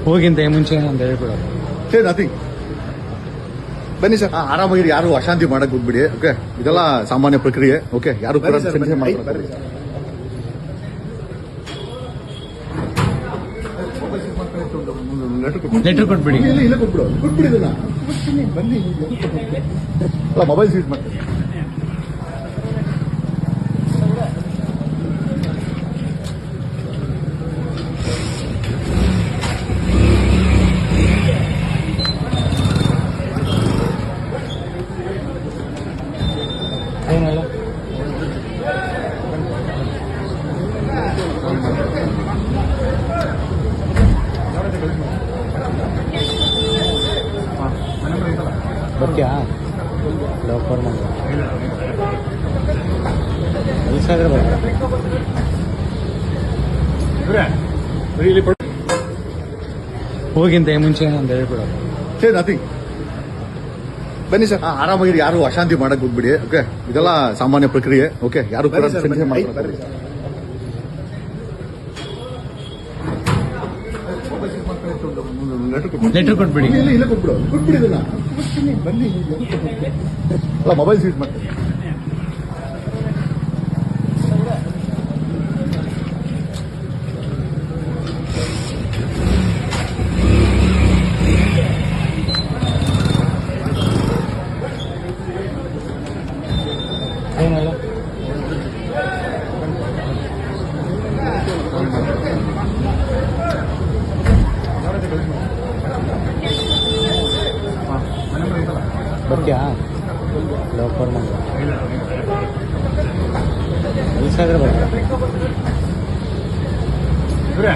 ಹೋಗಿಂತ ಮುಂಚೆ ಅಂತ ಹೇಳ್ಬಿಡೋದು. ಸೇ ನಥಿಂಗ್. ಬನ್ನಿ ಸರ್, ಆರಾಮಾಗಿ ಯಾರು ಅಶಾಂತಿ ಮಾಡಕ್ ಹೋಗ್ಬಿಡಿ. ಓಕೆ, ಇದೆಲ್ಲ ಸಾಮಾನ್ಯ ಪ್ರಕ್ರಿಯೆ. ಓಕೆ, ಯಾರು ಕೂಡ ಚಿಂತೆ ಮಾಡ್ತಾರೆ. ಲೆಟರ್ ಕೊಟ್ಬಿಡಿ. ಇಲ್ಲ ಕೊಟ್ಬಿಡು, ಕೊಟ್ಬಿಡಿದಲ್ಲ. ಬನ್ನಿ, ಅಲ್ಲ ಮೊಬೈಲ್ ಸೀಟ್ ಮಾಡ್ತಾರೆ. ಏನಲ್ಲ ಬರ್ತೀಯಾ? ಲೋಕರ್ ಮಾಡಿ ಹೋಗಿಂತ ಮುಂಚೆ ಅಂತ ಹೇಳ್ಬಿಡೋದು. ಸೇ ನಥಿಂಗ್. ಬನ್ನಿ ಸರ್, ಆರಾಮಾಗಿ ಯಾರು ಅಶಾಂತಿ ಮಾಡಕ್ ಹೋಗ್ಬಿಡಿ. ಓಕೆ, ಇದೆಲ್ಲ ಸಾಮಾನ್ಯ ಪ್ರಕ್ರಿಯೆ. ಓಕೆ, ಯಾರು ಕೂಡ ಚಿಂತೆ ಮಾಡ್ತಾರೆ. ಲೆಟರ್ ಕೊಟ್ಬಿಡಿ. ಇಲ್ಲ ಕೊಟ್ಬಿಡು, ಕೊಟ್ಬಿಡಿದಲ್ಲ. ಬನ್ನಿ, ಅಲ್ಲ ಮೊಬೈಲ್ ಸೀಟ್ ಮಾಡ್ತಾರೆ. ಏನಲ್ಲ ಬರ್ತೀಯಾ? ಲೋಕರ್ ಮಾಡಿ ಬರ್ತೀರಾ?